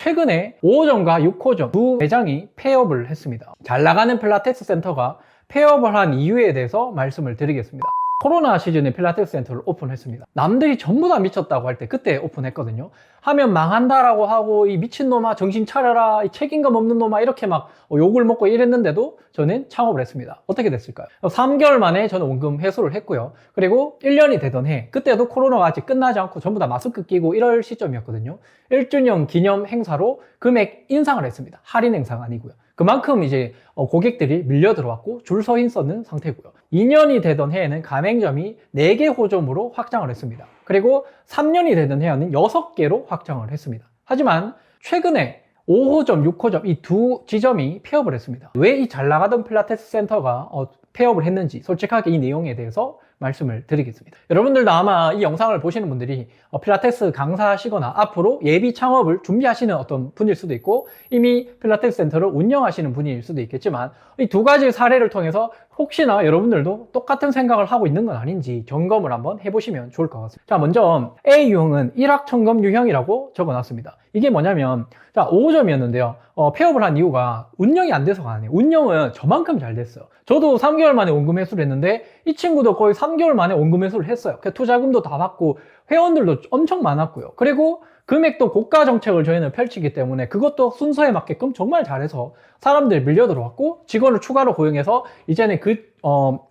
최근에 5호점과 6호점 두 매장이 폐업을 했습니다. 잘 나가는 필라테스 센터가 폐업을 한 이유에 대해서 말씀을 드리겠습니다. 코로나 시즌에 필라테스 센터를 오픈했습니다. 남들이 전부 다 미쳤다고 할 때 그때 오픈했거든요. 하면 망한다라고 하고 이 미친놈아 정신 차려라 이 책임감 없는 놈아 이렇게 막 욕을 먹고 이랬는데도 저는 창업을 했습니다. 어떻게 됐을까요? 3개월 만에 저는 원금 회수를 했고요. 그리고 1년이 되던 해 그때도 코로나가 아직 끝나지 않고 전부 다 마스크 끼고 이럴 시점이었거든요. 1주년 기념 행사로 금액 인상을 했습니다. 할인 행사가 아니고요. 그만큼 이제 고객들이 밀려 들어왔고 줄 서 있었는 상태고요. 2년이 되던 해에는 가맹점이 4개 호점으로 확장을 했습니다. 그리고 3년이 되던 해에는 6개로 확장을 했습니다. 하지만 최근에 5호점, 6호점 이 두 지점이 폐업을 했습니다. 왜 이 잘 나가던 필라테스 센터가 폐업을 했는지 솔직하게 이 내용에 대해서 말씀을 드리겠습니다. 여러분들도 아마 이 영상을 보시는 분들이 필라테스 강사시거나 앞으로 예비 창업을 준비하시는 어떤 분일 수도 있고 이미 필라테스 센터를 운영하시는 분일 수도 있겠지만 이 두 가지 사례를 통해서 혹시나 여러분들도 똑같은 생각을 하고 있는 건 아닌지 점검을 한번 해보시면 좋을 것 같습니다. 자, 먼저 A 유형은 일확천금 유형이라고 적어놨습니다. 이게 뭐냐면 자 5호점이었는데요. 폐업을 한 이유가 운영이 안 돼서가 아니에요. 운영은 저만큼 잘 됐어요. 저도 3개월 만에 원금 회수를 했는데 이 친구도 거의 3개월 만에 원금 회수를 했어요. 투자금도 다 받고 회원들도 엄청 많았고요. 그리고 금액도 고가 정책을 저희는 펼치기 때문에 그것도 순서에 맞게끔 정말 잘해서 사람들이 밀려 들어왔고 직원을 추가로 고용해서 이제는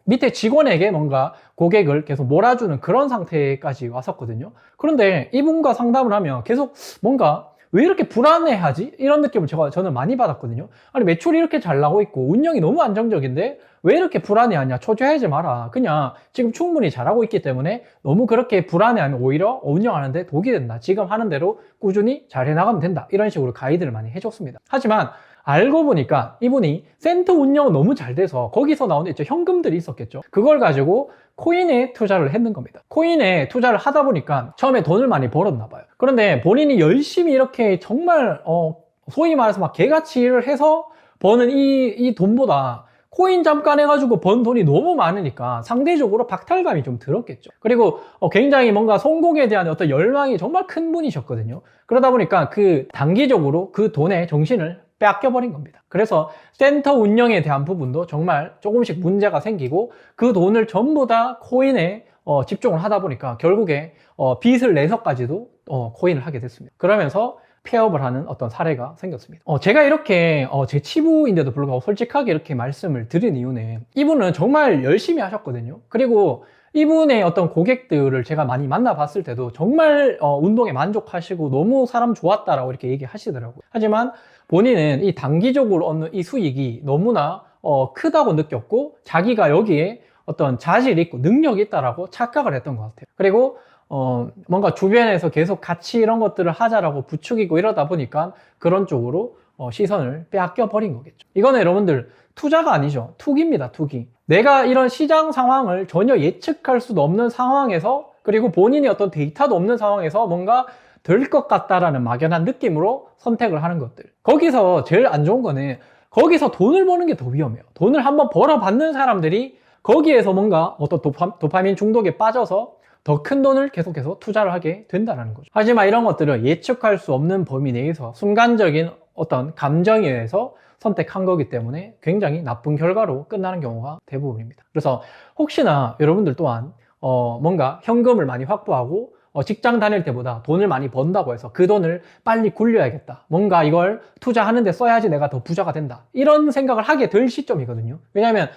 밑에 직원에게 뭔가 고객을 계속 몰아주는 그런 상태까지 왔었거든요. 그런데 이분과 상담을 하면 계속 뭔가 왜 이렇게 불안해하지? 이런 느낌을 저는 많이 받았거든요. 아니 매출이 이렇게 잘 나고 있고 운영이 너무 안정적인데 왜 이렇게 불안해하냐? 초조해하지 마라. 그냥 지금 충분히 잘하고 있기 때문에 너무 그렇게 불안해하면 오히려 운영하는데 독이 된다. 지금 하는 대로 꾸준히 잘 해나가면 된다. 이런 식으로 가이드를 많이 해줬습니다. 하지만 알고 보니까 이분이 센터 운영은 너무 잘 돼서 거기서 나오는 현금들이 있었겠죠. 그걸 가지고 코인에 투자를 했는 겁니다. 코인에 투자를 하다 보니까 처음에 돈을 많이 벌었나 봐요. 그런데 본인이 열심히 이렇게 정말 소위 말해서 막 개같이 일을 해서 버는 이 돈보다 코인 잠깐 해가지고 번 돈이 너무 많으니까 상대적으로 박탈감이 좀 들었겠죠. 그리고 굉장히 뭔가 성공에 대한 어떤 열망이 정말 큰 분이셨거든요. 그러다 보니까 단기적으로 그 돈에 정신을 빼앗겨버린 겁니다. 그래서 센터 운영에 대한 부분도 정말 조금씩 문제가 생기고 그 돈을 전부 다 코인에 집중을 하다 보니까 결국에 빚을 내서까지도 코인을 하게 됐습니다. 그러면서 폐업을 하는 어떤 사례가 생겼습니다. 제가 이렇게 제 치부인데도 불구하고 솔직하게 이렇게 말씀을 드린 이유는 이분은 정말 열심히 하셨거든요. 그리고 이분의 어떤 고객들을 제가 많이 만나봤을 때도 정말 운동에 만족하시고 너무 사람 좋았다라고 이렇게 얘기하시더라고요. 하지만 본인은 이 단기적으로 얻는 이 수익이 너무나 크다고 느꼈고 자기가 여기에 어떤 자질이 있고 능력이 있다라고 착각을 했던 것 같아요. 그리고 뭔가 주변에서 계속 같이 이런 것들을 하자라고 부추기고 이러다 보니까 그런 쪽으로 시선을 빼앗겨 버린 거겠죠. 이거는 여러분들 투자가 아니죠. 투기입니다. 투기. 내가 이런 시장 상황을 전혀 예측할 수도 없는 상황에서 그리고 본인이 어떤 데이터도 없는 상황에서 뭔가 될 것 같다라는 막연한 느낌으로 선택을 하는 것들. 거기서 제일 안 좋은 거는 거기서 돈을 버는 게 더 위험해요. 돈을 한번 벌어받는 사람들이 거기에서 뭔가 어떤 도파민 중독에 빠져서 더 큰 돈을 계속해서 투자를 하게 된다는 거죠. 하지만 이런 것들은 예측할 수 없는 범위 내에서 순간적인 어떤 감정에 의해서 선택한 거기 때문에 굉장히 나쁜 결과로 끝나는 경우가 대부분입니다. 그래서 혹시나 여러분들 또한 뭔가 현금을 많이 확보하고 직장 다닐 때보다 돈을 많이 번다고 해서 그 돈을 빨리 굴려야겠다. 뭔가 이걸 투자하는데 써야지 내가 더 부자가 된다. 이런 생각을 하게 될 시점이거든요. 왜냐하면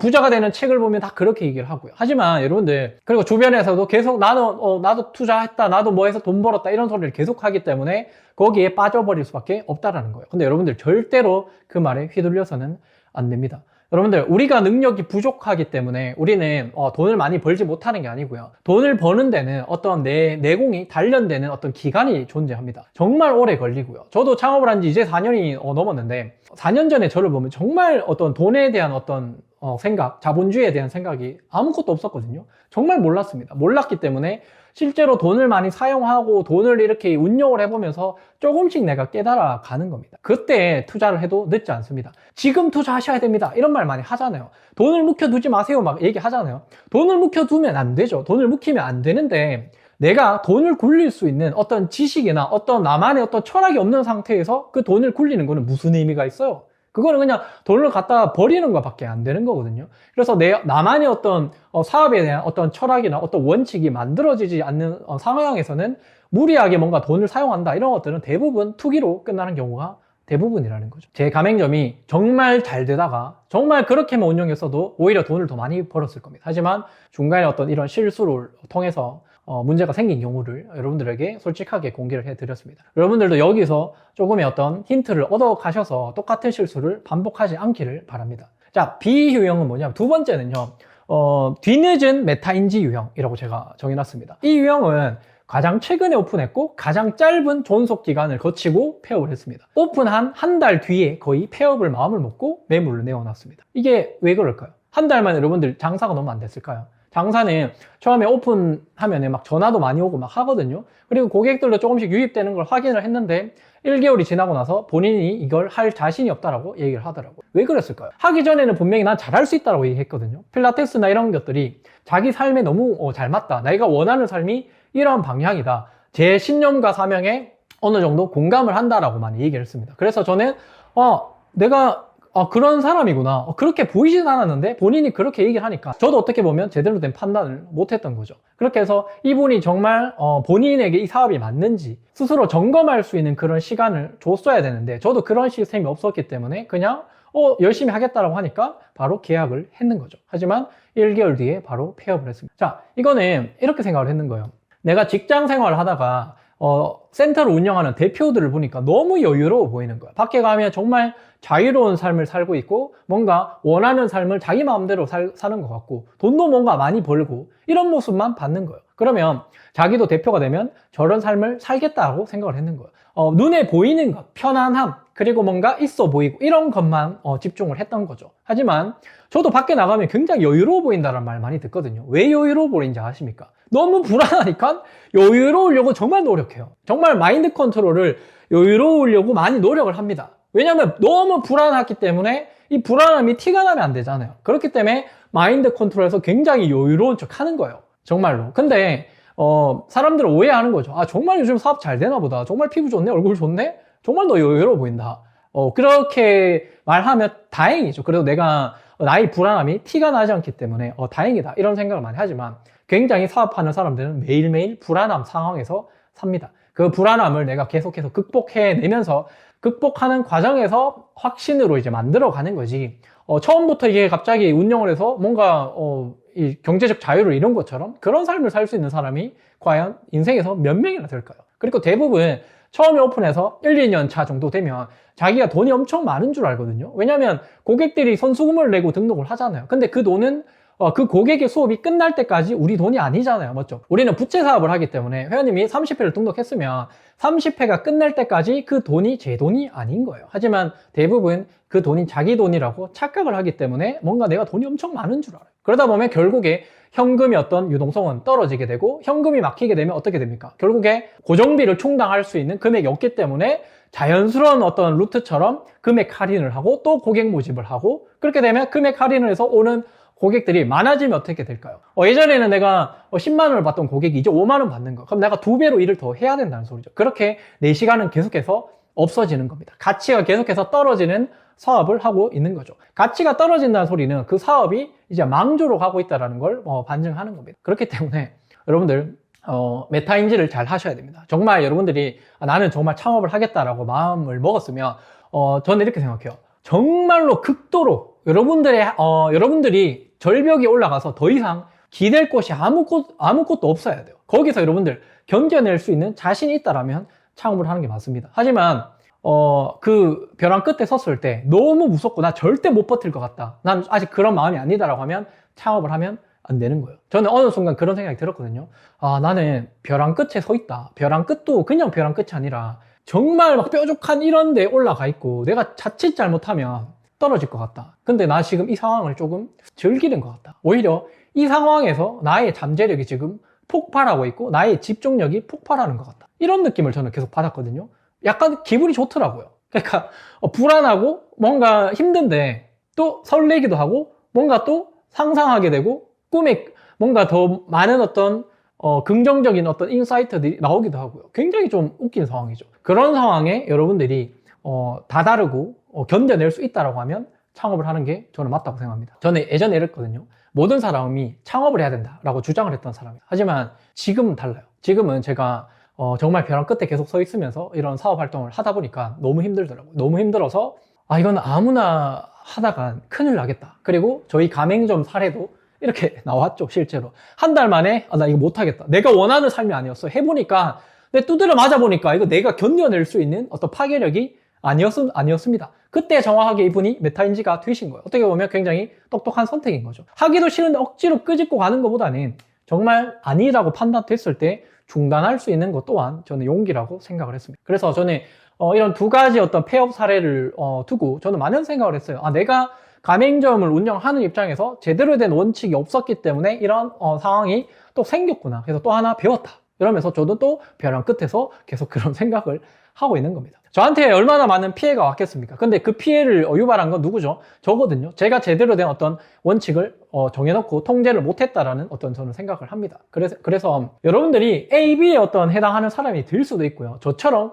부자가 되는 책을 보면 다 그렇게 얘기를 하고요. 하지만 여러분들 그리고 주변에서도 계속 나도 투자했다. 나도 뭐 해서 돈 벌었다. 이런 소리를 계속 하기 때문에 거기에 빠져버릴 수밖에 없다라는 거예요. 근데 여러분들 절대로 그 말에 휘둘려서는 안 됩니다. 여러분들 우리가 능력이 부족하기 때문에 우리는 돈을 많이 벌지 못하는 게 아니고요. 돈을 버는 데는 어떤 내공이 단련되는 어떤 기간이 존재합니다. 정말 오래 걸리고요. 저도 창업을 한 지 이제 4년이 넘었는데 4년 전에 저를 보면 정말 어떤 돈에 대한 어떤 생각, 자본주의에 대한 생각이 아무것도 없었거든요. 정말 몰랐습니다. 몰랐기 때문에 실제로 돈을 많이 사용하고 돈을 이렇게 운용을 해보면서 조금씩 내가 깨달아 가는 겁니다. 그때 투자를 해도 늦지 않습니다. 지금 투자하셔야 됩니다. 이런 말 많이 하잖아요. 돈을 묵혀두지 마세요. 막 얘기하잖아요. 돈을 묵혀두면 안 되죠. 돈을 묵히면 안 되는데 내가 돈을 굴릴 수 있는 어떤 지식이나 어떤 나만의 어떤 철학이 없는 상태에서 그 돈을 굴리는 거는 무슨 의미가 있어요? 그거는 그냥 돈을 갖다 버리는 것밖에 안 되는 거거든요. 그래서 나만의 어떤 사업에 대한 어떤 철학이나 어떤 원칙이 만들어지지 않는 상황에서는 무리하게 뭔가 돈을 사용한다, 이런 것들은 대부분 투기로 끝나는 경우가 대부분이라는 거죠. 제 가맹점이 정말 잘 되다가 정말 그렇게만 운영했어도 오히려 돈을 더 많이 벌었을 겁니다. 하지만 중간에 어떤 이런 실수를 통해서 문제가 생긴 경우를 여러분들에게 솔직하게 공개를 해드렸습니다. 여러분들도 여기서 조금의 어떤 힌트를 얻어 가셔서 똑같은 실수를 반복하지 않기를 바랍니다. 자, B 유형은 뭐냐면, 두 번째는요, 뒤늦은 메타인지 유형이라고 제가 정해놨습니다. 이 유형은 가장 최근에 오픈했고 가장 짧은 존속 기간을 거치고 폐업을 했습니다. 오픈한 한 달 뒤에 거의 폐업을 마음을 먹고 매물을 내어놨습니다. 이게 왜 그럴까요? 한 달 만에 여러분들 장사가 너무 안 됐을까요? 장사는 처음에 오픈하면 막 전화도 많이 오고 막 하거든요. 그리고 고객들도 조금씩 유입되는 걸 확인을 했는데 1개월이 지나고 나서 본인이 이걸 할 자신이 없다라고 얘기를 하더라고요. 왜 그랬을까요? 하기 전에는 분명히 난 잘할 수 있다라고 얘기했거든요. 필라테스나 이런 것들이 자기 삶에 너무 잘 맞다. 내가 원하는 삶이 이러한 방향이다. 제 신념과 사명에 어느 정도 공감을 한다라고 많이 얘기를 했습니다. 그래서 저는 내가 그런 사람이구나. 그렇게 보이진 않았는데 본인이 그렇게 얘기를 하니까 저도 어떻게 보면 제대로 된 판단을 못했던 거죠. 그렇게 해서 이분이 정말 본인에게 이 사업이 맞는지 스스로 점검할 수 있는 그런 시간을 줬어야 되는데, 저도 그런 시스템이 없었기 때문에 그냥 열심히 하겠다라고 하니까 바로 계약을 했는 거죠. 하지만 1개월 뒤에 바로 폐업을 했습니다. 자, 이거는 이렇게 생각을 했는 거예요. 내가 직장 생활을 하다가 센터를 운영하는 대표들을 보니까 너무 여유로워 보이는 거야. 밖에 가면 정말 자유로운 삶을 살고 있고 뭔가 원하는 삶을 자기 마음대로 사는 것 같고 돈도 뭔가 많이 벌고 이런 모습만 받는 거예요. 그러면 자기도 대표가 되면 저런 삶을 살겠다고 생각을 했는 거예요. 눈에 보이는 것, 편안함, 그리고 뭔가 있어 보이고 이런 것만 집중을 했던 거죠. 하지만 저도 밖에 나가면 굉장히 여유로워 보인다는 말 많이 듣거든요. 왜 여유로워 보이는지 아십니까? 너무 불안하니까 여유로우려고 정말 노력해요. 정말 마인드 컨트롤을 여유로우려고 많이 노력을 합니다. 왜냐하면 너무 불안하기 때문에 이 불안함이 티가 나면 안 되잖아요. 그렇기 때문에 마인드 컨트롤에서 굉장히 여유로운 척 하는 거예요. 정말로. 근데 사람들은 오해하는 거죠. 정말 요즘 사업 잘 되나 보다. 정말 피부 좋네, 얼굴 좋네, 정말 너 여유로워 보인다. 그렇게 말하면 다행이죠. 그래도 내가 나의 불안함이 티가 나지 않기 때문에 다행이다, 이런 생각을 많이 하지만 굉장히 사업하는 사람들은 매일매일 불안함 상황에서 삽니다. 그 불안함을 내가 계속해서 극복해내면서 극복하는 과정에서 확신으로 이제 만들어가는 거지, 처음부터 이게 갑자기 운영을 해서 뭔가 이 경제적 자유를 이룬 것처럼 그런 삶을 살 수 있는 사람이 과연 인생에서 몇 명이나 될까요? 그리고 대부분 처음에 오픈해서 1, 2년 차 정도 되면 자기가 돈이 엄청 많은 줄 알거든요. 왜냐하면 고객들이 선수금을 내고 등록을 하잖아요. 근데 그 돈은 그 고객의 수업이 끝날 때까지 우리 돈이 아니잖아요. 맞죠? 우리는 부채 사업을 하기 때문에 회원님이 30회를 등록했으면 30회가 끝날 때까지 그 돈이 제 돈이 아닌 거예요. 하지만 대부분 그 돈이 자기 돈이라고 착각을 하기 때문에 뭔가 내가 돈이 엄청 많은 줄 알아요. 그러다 보면 결국에 현금의 어떤 유동성은 떨어지게 되고 현금이 막히게 되면 어떻게 됩니까? 결국에 고정비를 충당할 수 있는 금액이 없기 때문에 자연스러운 어떤 루트처럼 금액 할인을 하고 또 고객 모집을 하고, 그렇게 되면 금액 할인을 해서 오는 고객들이 많아지면 어떻게 될까요? 예전에는 내가 10만 원을 받던 고객이 이제 5만 원 받는 거. 그럼 내가 2배로 일을 더 해야 된다는 소리죠. 그렇게 내 시간은 계속해서 없어지는 겁니다. 가치가 계속해서 떨어지는 사업을 하고 있는 거죠. 가치가 떨어진다는 소리는 그 사업이 이제 망조로 가고 있다는 걸 반증하는 겁니다. 그렇기 때문에 여러분들 메타인지를 잘 하셔야 됩니다. 정말 여러분들이 나는 정말 창업을 하겠다라고 마음을 먹었으면 저는 이렇게 생각해요. 정말로 극도로 여러분들이 절벽에 올라가서 더 이상 기댈 곳이 아무것도 없어야 돼요. 거기서 여러분들 견뎌낼 수 있는 자신이 있다라면 창업을 하는 게 맞습니다. 하지만 그 벼랑 끝에 섰을 때 너무 무섭고 나 절대 못 버틸 것 같다, 난 아직 그런 마음이 아니다라고 하면 창업을 하면 안 되는 거예요. 저는 어느 순간 그런 생각이 들었거든요. 나는 벼랑 끝에 서 있다. 벼랑 끝도 그냥 벼랑 끝이 아니라 정말 막 뾰족한 이런 데 올라가 있고 내가 자칫 잘못하면 떨어질 것 같다. 근데 나 지금 이 상황을 조금 즐기는 것 같다. 오히려 이 상황에서 나의 잠재력이 지금 폭발하고 있고 나의 집중력이 폭발하는 것 같다. 이런 느낌을 저는 계속 받았거든요. 약간 기분이 좋더라고요. 그러니까 불안하고 뭔가 힘든데 또 설레기도 하고 뭔가 또 상상하게 되고 꿈에 뭔가 더 많은 어떤 긍정적인 어떤 인사이트들이 나오기도 하고요. 굉장히 좀 웃긴 상황이죠. 그런 상황에 여러분들이 다 다르고 견뎌낼 수 있다라고 하면 창업을 하는 게 저는 맞다고 생각합니다. 저는 예전에 이랬거든요. 모든 사람이 창업을 해야 된다라고 주장을 했던 사람이에요. 하지만 지금은 달라요. 지금은 제가 정말 벼랑 끝에 계속 서 있으면서 이런 사업 활동을 하다 보니까 너무 힘들더라고요. 너무 힘들어서 이건 아무나 하다가 큰일 나겠다. 그리고 저희 가맹점 사례도 이렇게 나왔죠. 실제로 한 달 만에 나 이거 못하겠다. 내가 원하는 삶이 아니었어. 해보니까 내 두드려 맞아보니까 이거 내가 견뎌낼 수 있는 어떤 파괴력이 아니었습니다. 그때 정확하게 이분이 메타인지가 되신 거예요. 어떻게 보면 굉장히 똑똑한 선택인 거죠. 하기도 싫은데 억지로 끄집고 가는 것보다는 정말 아니라고 판단됐을 때 중단할 수 있는 것 또한 저는 용기라고 생각을 했습니다. 그래서 저는 이런 두 가지 어떤 폐업 사례를 두고 저는 많은 생각을 했어요. 내가 가맹점을 운영하는 입장에서 제대로 된 원칙이 없었기 때문에 이런 상황이 또 생겼구나. 그래서 또 하나 배웠다. 이러면서 저도 또 벼랑 끝에서 계속 그런 생각을 하고 있는 겁니다. 저한테 얼마나 많은 피해가 왔겠습니까? 근데 그 피해를 유발한 건 누구죠? 저거든요. 제가 제대로 된 어떤 원칙을 정해놓고 통제를 못했다라는 어떤 저는 생각을 합니다. 그래서 여러분들이 A, B에 어떤 해당하는 사람이 될 수도 있고요. 저처럼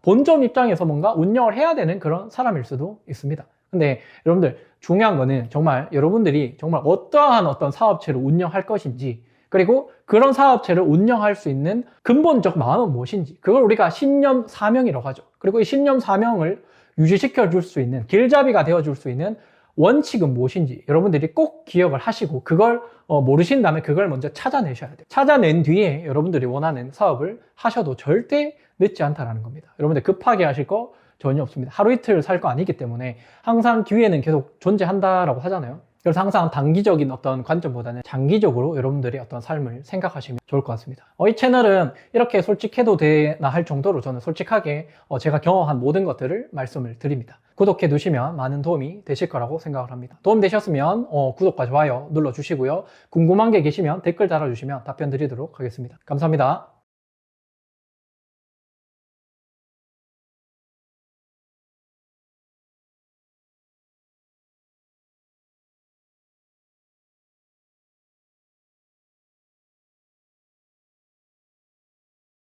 본점 입장에서 뭔가 운영을 해야 되는 그런 사람일 수도 있습니다. 근데 여러분들 중요한 거는 정말 여러분들이 정말 어떠한 어떤 사업체를 운영할 것인지, 그리고 그런 사업체를 운영할 수 있는 근본적 마음은 무엇인지, 그걸 우리가 신념 사명이라고 하죠. 그리고 이 신념 사명을 유지시켜 줄 수 있는, 길잡이가 되어 줄 수 있는 원칙은 무엇인지 여러분들이 꼭 기억을 하시고, 그걸 모르신다면 그걸 먼저 찾아내셔야 돼요. 찾아낸 뒤에 여러분들이 원하는 사업을 하셔도 절대 늦지 않다라는 겁니다. 여러분들 급하게 하실 거 전혀 없습니다. 하루 이틀 살 거 아니기 때문에 항상 기회는 계속 존재한다라고 하잖아요. 그래서 항상 단기적인 어떤 관점보다는 장기적으로 여러분들의 어떤 삶을 생각하시면 좋을 것 같습니다. 이 채널은 이렇게 솔직해도 되나 할 정도로 저는 솔직하게 제가 경험한 모든 것들을 말씀을 드립니다. 구독해 두시면 많은 도움이 되실 거라고 생각을 합니다. 도움 되셨으면 구독과 좋아요 눌러주시고요. 궁금한 게 계시면 댓글 달아주시면 답변 드리도록 하겠습니다. 감사합니다.